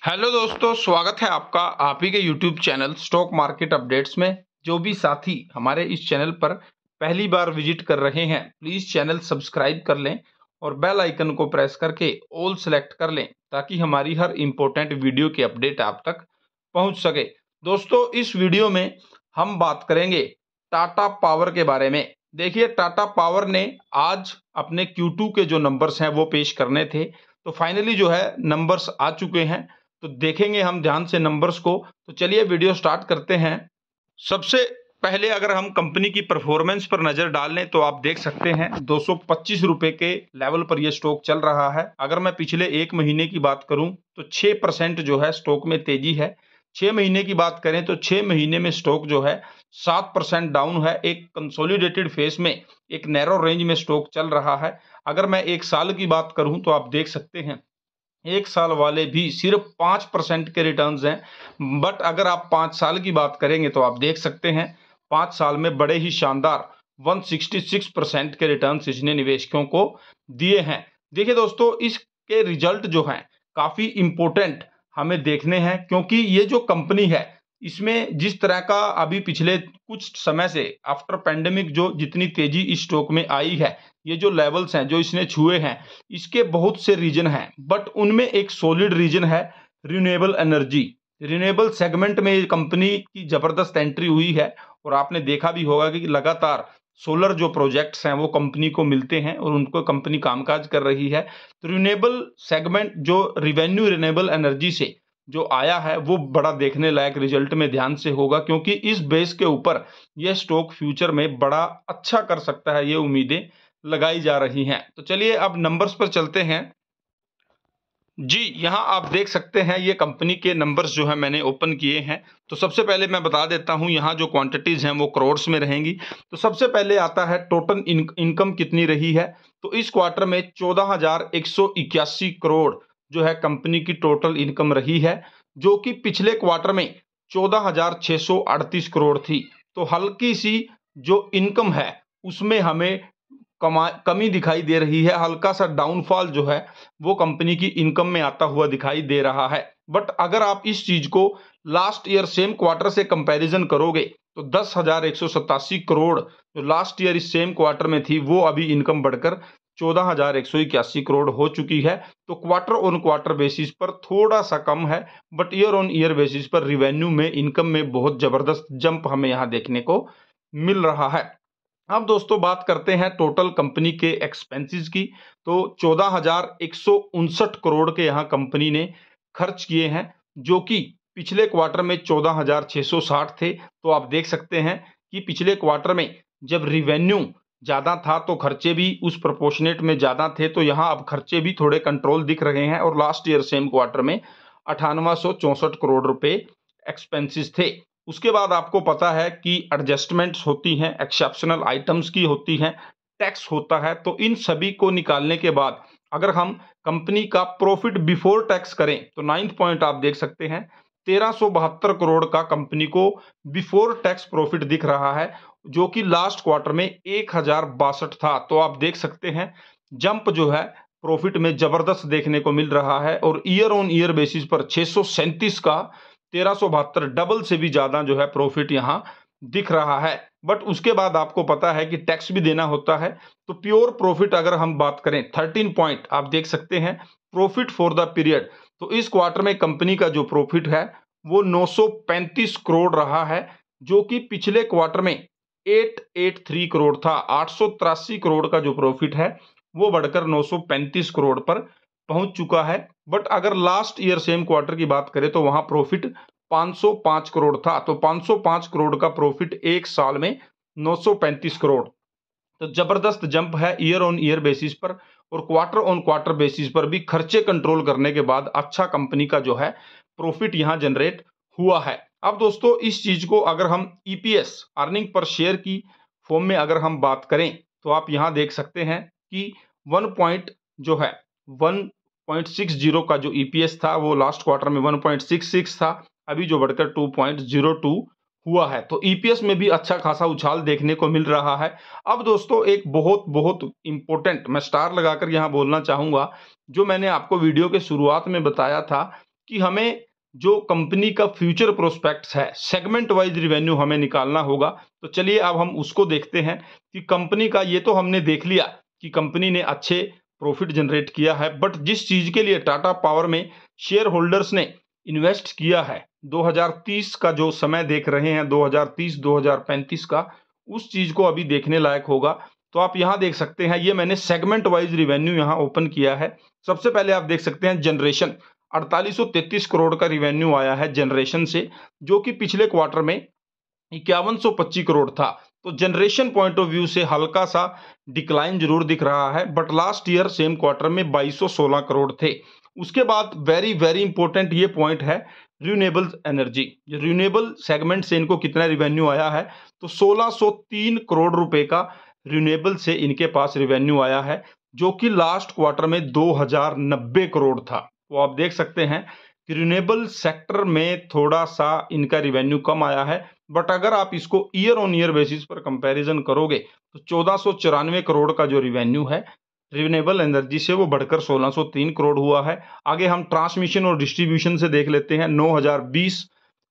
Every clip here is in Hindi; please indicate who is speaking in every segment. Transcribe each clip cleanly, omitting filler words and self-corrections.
Speaker 1: हेलो दोस्तों, स्वागत है आपका आप ही के YouTube channel stock market updates में। जो भी साथी हमारे इस चैनल पर पहली बार विजिट कर रहे हैं, प्लीज़ चैनल सब्सक्राइब कर लें और बेल आइकन को प्रेस करके ऑल सेलेक्ट कर लें ताकि हमारी हर इम्पोर्टेंट वीडियो की अपडेट आप तक पहुंच सके। दोस्तों, इस वीडियो में हम बात करेंगे टाटा पावर के बारे में। देखिए, टाटा पावर ने आज अपने Q2 के जो नंबर्स हैं वो पेश करने थे, तो फाइनली जो है नंबर्स आ चुके हैं। तो देखेंगे हम ध्यान से नंबर्स को। तो चलिए वीडियो स्टार्ट करते हैं। सबसे पहले अगर हम कंपनी की परफॉर्मेंस पर नजर डाल लें तो आप देख सकते हैं 225 रुपए के लेवल पर यह स्टॉक चल रहा है। अगर मैं पिछले एक महीने की बात करूं तो 6% जो है स्टॉक में तेजी है। 6 महीने की बात करें तो 6 महीने में स्टॉक जो है 7% डाउन है। एक कंसोलिडेटेड फेस में एक नैरो रेंज में स्टॉक चल रहा है। अगर मैं एक साल की बात करूं तो आप देख सकते हैं एक साल वाले भी सिर्फ 5% के रिटर्न्स हैं। बट अगर आप 5 साल की बात करेंगे तो आप देख सकते हैं 5 साल में बड़े ही शानदार 166% के रिटर्न्स इसने निवेशकों को दिए हैं। देखिए दोस्तों, इसके रिजल्ट जो हैं काफी इंपॉर्टेंट हमें देखने हैं, क्योंकि ये जो कंपनी है इसमें जिस तरह का अभी पिछले कुछ समय से आफ्टर पैंडेमिक जो जितनी तेजी इस स्टॉक में आई है, ये जो लेवल्स हैं जो इसने छुए हैं, इसके बहुत से रीजन हैं। बट उनमें एक सॉलिड रीजन है रिन्यूएबल एनर्जी। रिन्यूएबल सेगमेंट में ये कंपनी की जबरदस्त एंट्री हुई है और आपने देखा भी होगा कि लगातार सोलर जो प्रोजेक्ट्स हैं वो कंपनी को मिलते हैं और उनको कंपनी कामकाज कर रही है। तो रिन्यूएबल सेगमेंट जो रिवेन्यू रिन्यूएबल एनर्जी से जो आया है वो बड़ा देखने लायक रिजल्ट में ध्यान से होगा, क्योंकि इस बेस के ऊपर यह स्टॉक फ्यूचर में बड़ा अच्छा कर सकता है, ये उम्मीदें लगाई जा रही हैं। तो चलिए अब नंबर्स पर चलते हैं। जी, यहाँ आप देख सकते हैं ये कंपनी के नंबर्स जो है मैंने ओपन किए हैं। तो सबसे पहले मैं बता देता हूँ यहाँ जो क्वांटिटीज हैं वो करोड़्स में रहेंगी। तो सबसे पहले आता है टोटल इनकम कितनी रही है। तो इस क्वार्टर में 14,181 करोड़ जो है कंपनी की टोटल इनकम रही है, जो कि पिछले क्वार्टर में 14,638 करोड़ थी। तो हल्की सी जो इनकम है उसमें हमें कमी दिखाई दे रही है। हल्का सा डाउनफॉल जो है वो कंपनी की इनकम में आता हुआ दिखाई दे रहा है। बट अगर आप इस चीज को लास्ट ईयर सेम क्वार्टर से कंपैरिजन करोगे तो 10,187 करोड़ जो लास्ट ईयर इस सेम क्वार्टर में थी वो अभी इनकम बढ़कर 14,181 करोड़ हो चुकी है। तो क्वार्टर ऑन क्वार्टर बेसिस पर थोड़ा सा कम है, but year on year basis पर रिवेन्यू में इनकम में बहुत जबरदस्त जंप हमें यहाँ देखने को मिल रहा है। अब दोस्तों बात करते हैं टोटल कंपनी के एक्सपेंसेस की। तो 14,159 करोड़ के यहाँ कंपनी ने खर्च किए हैं, जो कि पिछले क्वार्टर में 14,660 थे। तो आप देख सकते हैं कि पिछले क्वार्टर में जब रिवेन्यू ज़्यादा था तो खर्चे भी उस प्रोपोर्शनेट में ज़्यादा थे। तो यहाँ अब खर्चे भी थोड़े कंट्रोल दिख रहे हैं और लास्ट ईयर सेम क्वार्टर में 9864 करोड़ रुपए एक्सपेंसेस थे। उसके बाद आपको पता है कि एडजस्टमेंट्स होती हैं, एक्सेप्शनल आइटम्स की होती हैं, टैक्स होता है। तो इन सभी को निकालने के बाद अगर हम कंपनी का प्रॉफिट बिफोर टैक्स करें तो 9th पॉइंट आप देख सकते हैं 1372 करोड़ का कंपनी को बिफोर टैक्स प्रॉफिट दिख रहा है, जो कि लास्ट क्वार्टर में 1062 था। तो आप देख सकते हैं जंप जो है प्रॉफिट में जबरदस्त देखने को मिल रहा है और ईयर ऑन ईयर बेसिस पर 637 का 1372 डबल से भी ज्यादा जो है प्रॉफिट यहाँ दिख रहा है। बट उसके बाद आपको पता है कि टैक्स भी देना होता है। तो प्योर प्रॉफिट अगर हम बात करें 13 पॉइंट आप देख सकते हैं प्रॉफिट फॉर द पीरियड। तो इस क्वार्टर में कंपनी का जो प्रॉफिट है वो 935 करोड़ रहा है, जो कि पिछले क्वार्टर में 883 करोड़ था। 883 करोड़ का जो प्रॉफिट है वो बढ़कर 935 करोड़ पर पहुंच चुका है। बट अगर लास्ट ईयर सेम क्वार्टर की बात करें तो वहां प्रॉफिट 505 करोड़ था। तो 505 करोड़ का प्रॉफिट एक साल में 935 करोड़। तो जबरदस्त जंप है ईयर ऑन ईयर बेसिस पर और क्वार्टर ऑन क्वार्टर बेसिस पर भी खर्चे कंट्रोल करने के बाद अच्छा कंपनी का जो है प्रॉफिट यहां जनरेट हुआ है। अब दोस्तों इस चीज को अगर हम ईपीएस अर्निंग पर शेयर की फॉर्म में अगर हम बात करें तो आप यहां देख सकते हैं कि 1 पॉइंट जो है 1.60 का जो ईपीएस था वो लास्ट क्वार्टर में 1.66 था, अभी जो बढ़कर 2.02 हुआ है। तो ईपीएस में भी अच्छा खासा उछाल देखने को मिल रहा है। अब दोस्तों एक बहुत बहुत इंपॉर्टेंट मैं स्टार लगाकर यहां बोलना चाहूंगा, जो मैंने आपको वीडियो के शुरुआत में बताया था कि हमें जो कंपनी का फ्यूचर प्रोस्पेक्ट्स है, सेगमेंट वाइज रिवेन्यू हमें निकालना होगा। तो चलिए अब हम उसको देखते हैं कि कंपनी का, ये तो हमने देख लिया कि कंपनी ने अच्छे प्रॉफिट जनरेट किया है, बट जिस चीज के लिए टाटा पावर में शेयर होल्डर्स ने इन्वेस्ट किया है, 2030 का जो समय देख रहे हैं, 2030-2035 का, उस चीज को अभी देखने लायक होगा। तो आप यहां देख सकते हैं, ये मैंने सेगमेंट वाइज रिवेन्यू यहां ओपन किया है। सबसे पहले आप देख सकते हैं जनरेशन, 4833 करोड़ का रिवेन्यू आया है जनरेशन से, जो कि पिछले क्वार्टर में 5125 करोड़ था। तो जनरेशन पॉइंट ऑफ व्यू से हल्का सा डिक्लाइन जरूर दिख रहा है, but last year same quarter में 2216 करोड़ थे। उसके बाद वेरी वेरी इंपॉर्टेंट ये पॉइंट है, रिन्यूएबल एनर्जी, जो रिन्यूएबल सेगमेंट से इनको कितना रिवेन्यू आया है, तो 1603 करोड़ रुपए का रिन्यूएबल से इनके पास रिवेन्यू आया है, जो कि लास्ट क्वार्टर में 2090 करोड़ था। तो आप देख सकते हैं कि रिन्यूएबल सेक्टर में थोड़ा सा इनका रिवेन्यू कम आया है, बट अगर आप इसको ईयर ऑन ईयर बेसिस पर कंपैरिजन करोगे तो 1494 करोड़ का जो रिवेन्यू है रिन्यूएबल एनर्जी से, वो बढ़कर 1603 करोड़ हुआ है। आगे हम ट्रांसमिशन और डिस्ट्रीब्यूशन से देख लेते हैं, 9020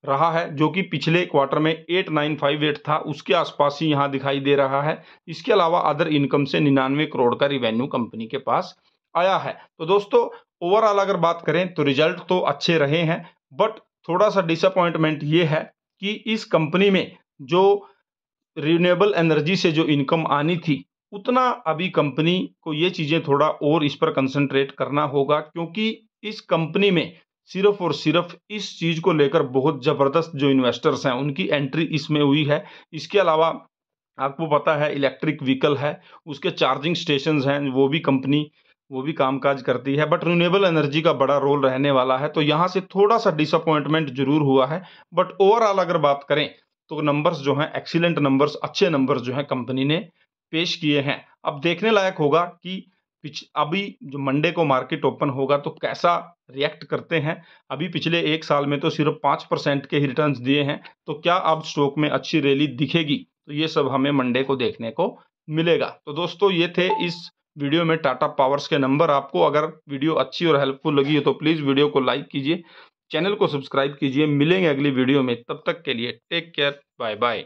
Speaker 1: रहा है, जो कि पिछले क्वार्टर में 8958 था, उसके आसपास ही यहां दिखाई दे रहा है। इसके अलावा अदर इनकम से 99 करोड़ का रिवेन्यू कंपनी के पास आया है। तो दोस्तों ओवरऑल अगर बात करें तो रिजल्ट तो अच्छे रहे हैं, बट थोड़ा सा डिसअपॉइंटमेंट ये है कि इस कंपनी में जो रिन्यूएबल एनर्जी से जो इनकम आनी थी, उतना अभी कंपनी को ये चीजें थोड़ा और इस पर कंसंट्रेट करना होगा, क्योंकि इस कंपनी में सिर्फ और सिर्फ इस चीज को लेकर बहुत जबरदस्त जो इन्वेस्टर्स हैं उनकी एंट्री इसमें हुई है। इसके अलावा आपको पता है इलेक्ट्रिक व्हीकल है, उसके चार्जिंग स्टेशंस हैं, वो भी कामकाज करती है, बट रिन्यूएबल एनर्जी का बड़ा रोल रहने वाला है। तो यहाँ से थोड़ा सा डिसअपॉइंटमेंट जरूर हुआ है, बट ओवरऑल अगर बात करें तो नंबर्स जो हैं एक्सीलेंट नंबर्स, अच्छे नंबर्स जो हैं कंपनी ने पेश किए हैं। अब देखने लायक होगा कि अभी जो मंडे को मार्केट ओपन होगा तो कैसा रिएक्ट करते हैं। अभी पिछले एक साल में तो सिर्फ 5% के ही रिटर्न्स दिए हैं, तो क्या अब स्टॉक में अच्छी रैली दिखेगी, तो ये सब हमें मंडे को देखने को मिलेगा। तो दोस्तों ये थे इस वीडियो में टाटा पावर्स के नंबर। आपको अगर वीडियो अच्छी और हेल्पफुल लगी हो तो प्लीज़ वीडियो को लाइक कीजिए, चैनल को सब्सक्राइब कीजिए। मिलेंगे अगली वीडियो में, तब तक के लिए टेक केयर, बाय बाय।